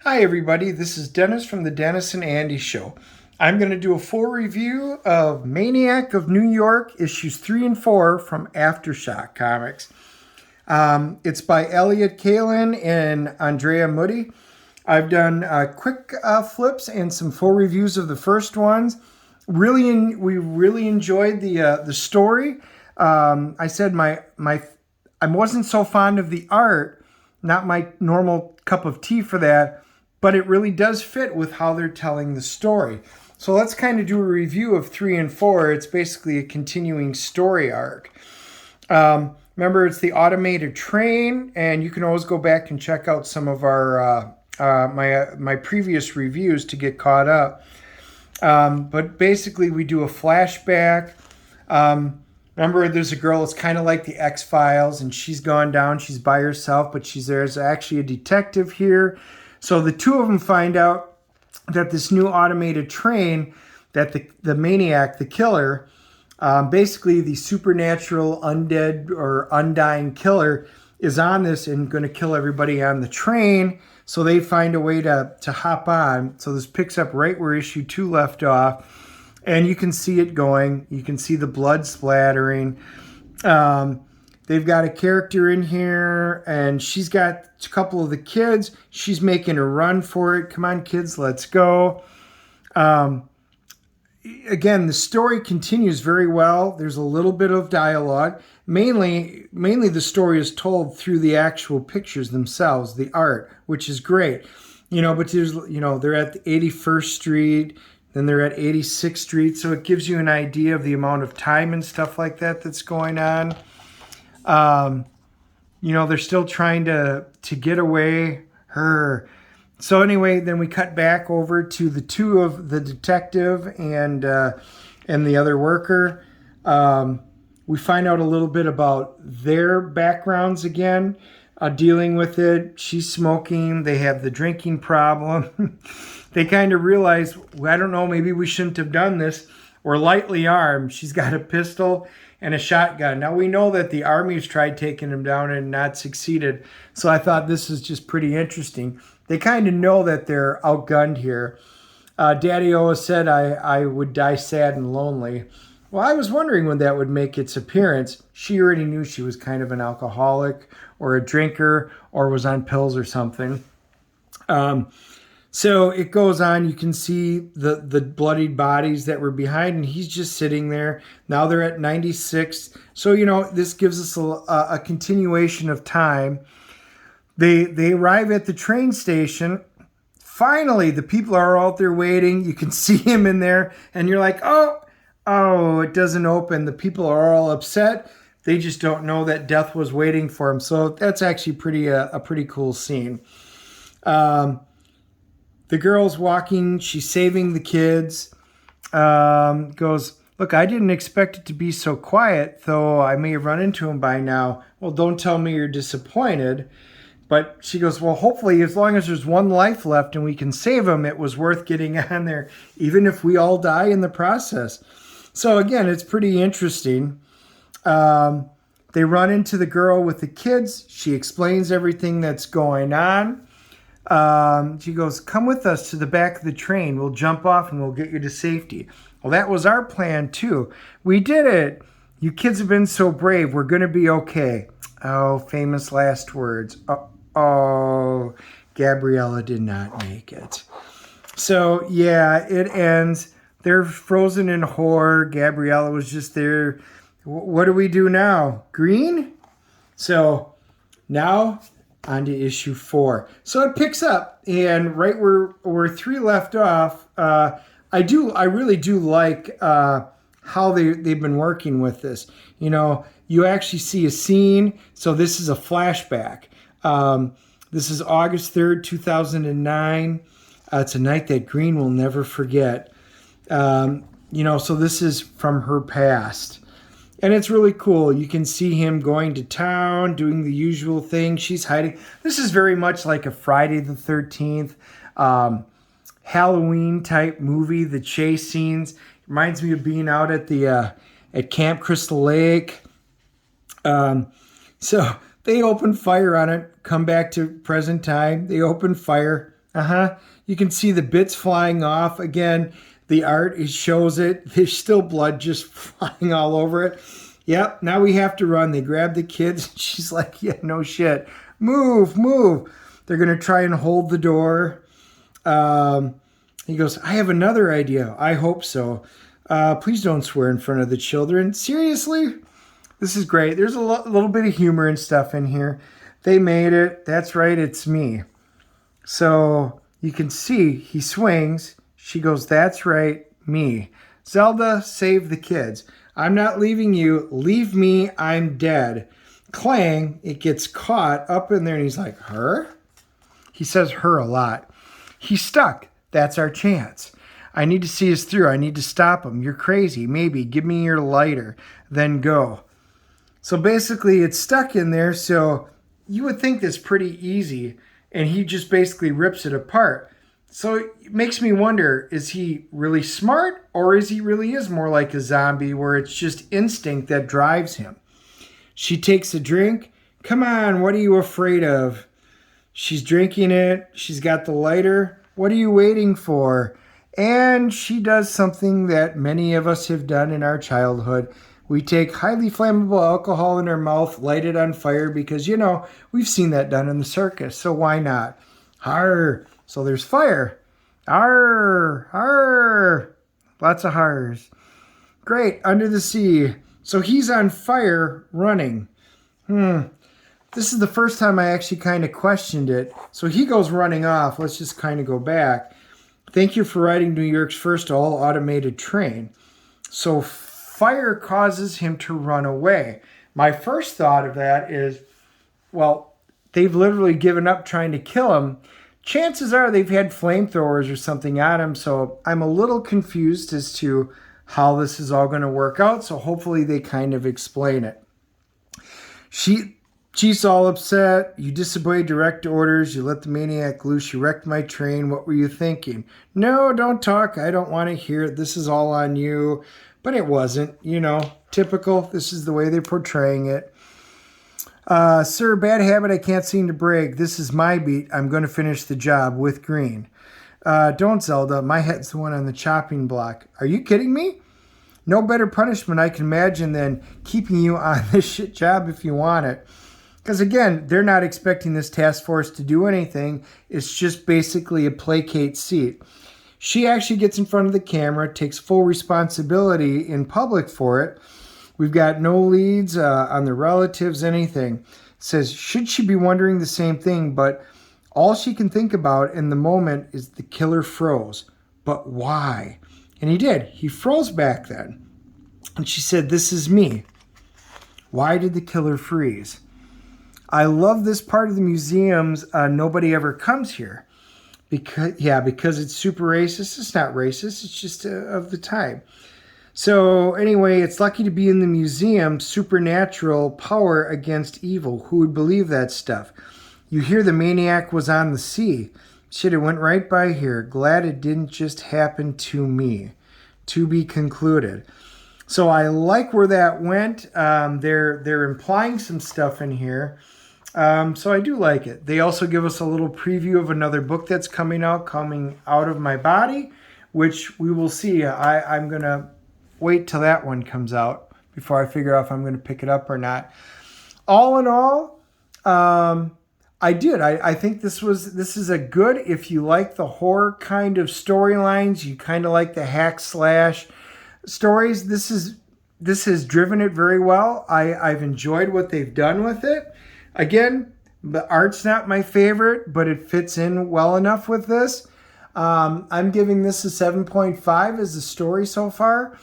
Hi everybody, this is Dennis from the Dennis and Andy Show. I'm going to do a full review of Maniac of New York, issues 3 and 4 from Aftershock Comics. It's by Elliott Kalan and Andrea Mutti. I've done quick flips and some full reviews of the first ones. We really enjoyed the story. I said I wasn't so fond of the art, not my normal cup of tea for that, but it really does fit with how they're telling the story. So let's kind of do a review of 3 and 4. It's basically a continuing story arc. Remember, it's the automated train, and you can always go back and check out some of our my previous reviews to get caught up. But basically, we do a flashback. Remember, there's a girl that's kind of like the X-Files, and she's gone down. She's by herself, but there's actually a detective here. So the two of them find out that this new automated train, that the maniac, the killer, basically the supernatural undead or undying killer, is on this and going to kill everybody on the train. So they find a way to hop on. So this picks up right where issue 2 left off. And you can see it going. You can see the blood splattering. They've got a character in here, and she's got a couple of the kids. She's making a run for it. Come on, kids, let's go. Again, the story continues very well. There's a little bit of dialogue. Mainly the story is told through the actual pictures themselves, the art, which is great. But they're at 81st Street, then they're at 86th Street, so it gives you an idea of the amount of time and stuff like that that's going on. They're still trying to get away. So anyway, then we cut back over to the two of the detective and the other worker. We find out a little bit about their backgrounds again, dealing with it. She's smoking. They have the drinking problem. They kind of realize, I don't know, maybe we shouldn't have done this. We're lightly armed. She's got a pistol and a shotgun. Now, we know that the army's tried taking him down and not succeeded. So I thought this is just pretty interesting. They kind of know that they're outgunned here. Daddy-O said I would die sad and lonely. Well, I was wondering when that would make its appearance. She already knew she was kind of an alcoholic or a drinker or was on pills or something. So it goes on. You can see the bloodied bodies that were behind, and he's just sitting there. Now they're at 96. So, this gives us a continuation of time. They arrive at the train station. Finally, the people are out there waiting. You can see him in there, and you're like, oh, it doesn't open. The people are all upset. They just don't know that death was waiting for him. So that's actually a pretty cool scene. The girl's walking. She's saving the kids. Goes, look, I didn't expect it to be so quiet, though I may have run into him by now. Well, don't tell me you're disappointed. But she goes, well, hopefully, as long as there's one life left and we can save him, it was worth getting on there, even if we all die in the process. So, again, it's pretty interesting. They run into the girl with the kids. She explains everything that's going on. She goes, come with us to the back of the train. We'll jump off and we'll get you to safety. Well, that was our plan, too. We did it. You kids have been so brave. We're going to be okay. Oh, famous last words. Oh, Gabriella did not make it. So, yeah, it ends. They're frozen in horror. Gabriella was just there. What do we do now? Greene? So, now on to issue 4. So it picks up, and right where 3 left off, I really do like how they've been working with this. You actually see a scene. So this is a flashback. This is August 3rd, 2009. It's a night that Greene will never forget. So this is from her past. And it's really cool. You can see him going to town, doing the usual thing. She's hiding. This is very much like a Friday the 13th, Halloween type movie. The chase scenes reminds me of being out at Camp Crystal Lake. So they open fire on it. Come back to present time. They open fire. You can see the bits flying off. Again, the art shows it. There's still blood just flying all over it. Yep, now we have to run. They grab the kids. She's like, yeah, no shit. Move, move. They're going to try and hold the door. He goes, I have another idea. I hope so. Please don't swear in front of the children. Seriously? This is great. There's a little bit of humor and stuff in here. They made it. That's right. It's me. So you can see he swings. She goes, that's right. Me. Zelda, save the kids. I'm not leaving you. Leave me. I'm dead. Clang. It gets caught up in there. And he's like, her? He says her a lot. He's stuck. That's our chance. I need to see us through. I need to stop him. You're crazy. Maybe. Give me your lighter. Then go. So basically it's stuck in there. So you would think that's pretty easy. And he just basically rips it apart. So it makes me wonder, is he really smart? Or is he really is more like a zombie where it's just instinct that drives him? She takes a drink. Come on, what are you afraid of? She's drinking it. She's got the lighter. What are you waiting for? And she does something that many of us have done in our childhood. We take highly flammable alcohol in our mouth, light it on fire because, you know, we've seen that done in the circus. So why not? Arr. So there's fire. Arr. Arr. Lots of harrs. Great. Under the sea. So he's on fire running. This is the first time I actually kind of questioned it. So he goes running off. Let's just kind of go back. Thank you for riding New York's first all-automated train. So fire causes him to run away. My first thought of that is, well, they've literally given up trying to kill him. Chances are they've had flamethrowers or something on him. So I'm a little confused as to how this is all going to work out. So hopefully they kind of explain it. She's all upset. You disobeyed direct orders. You let the maniac loose. You wrecked my train. What were you thinking? No, don't talk. I don't want to hear it. This is all on you. But it wasn't, you know, typical. This is the way they're portraying it. Sir, bad habit I can't seem to break. This is my beat. I'm going to finish the job with Greene. Don't, Zelda. My head's the one on the chopping block. Are you kidding me? No better punishment I can imagine than keeping you on this shit job if you want it. Because again, they're not expecting this task force to do anything. It's just basically a placate seat. She actually gets in front of the camera, takes full responsibility in public for it. We've got no leads on the relatives, anything. Says, should she be wondering the same thing? But all she can think about in the moment is the killer froze. But why? And he did. He froze back then. And she said, this is me. Why did the killer freeze? I love this part of the museums. Nobody ever comes here. Because it's super racist. It's not racist. It's just of the time. So anyway, it's lucky to be in the museum. Supernatural power against evil. Who would believe that stuff? You hear the maniac was on the sea. Shit, it went right by here. Glad it didn't just happen to me. To be concluded. So I like where that went. They're implying some stuff in here. So I do like it. They also give us a little preview of another book that's coming out of my body, which we will see. I'm going to wait till that one comes out before I figure out if I'm going to pick it up or not. All in all, I did. I think this is a good, if you like the horror kind of storylines, you kind of like the hack slash stories, this has driven it very well. I've enjoyed what they've done with it. Again, the art's not my favorite, but it fits in well enough with this. I'm giving this a 7.5 as a story so far.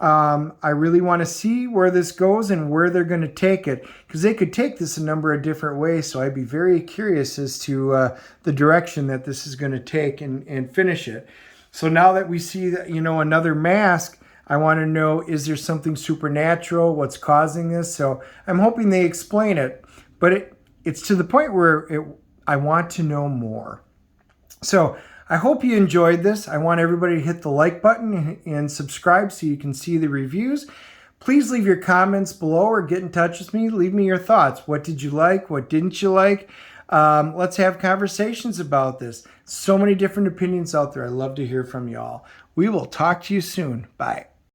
I really want to see where this goes and where they're going to take it, because they could take this a number of different ways. So I'd be very curious as to the direction that this is going to take and finish it. So now that we see that, another mask, I want to know, is there something supernatural? What's causing this? So I'm hoping they explain it, but it's to the point where I want to know more. So I hope you enjoyed this. I want everybody to hit the like button and subscribe so you can see the reviews. Please leave your comments below or get in touch with me. Leave me your thoughts. What did you like? What didn't you like? Let's have conversations about this. So many different opinions out there. I love to hear from y'all. We will talk to you soon. Bye.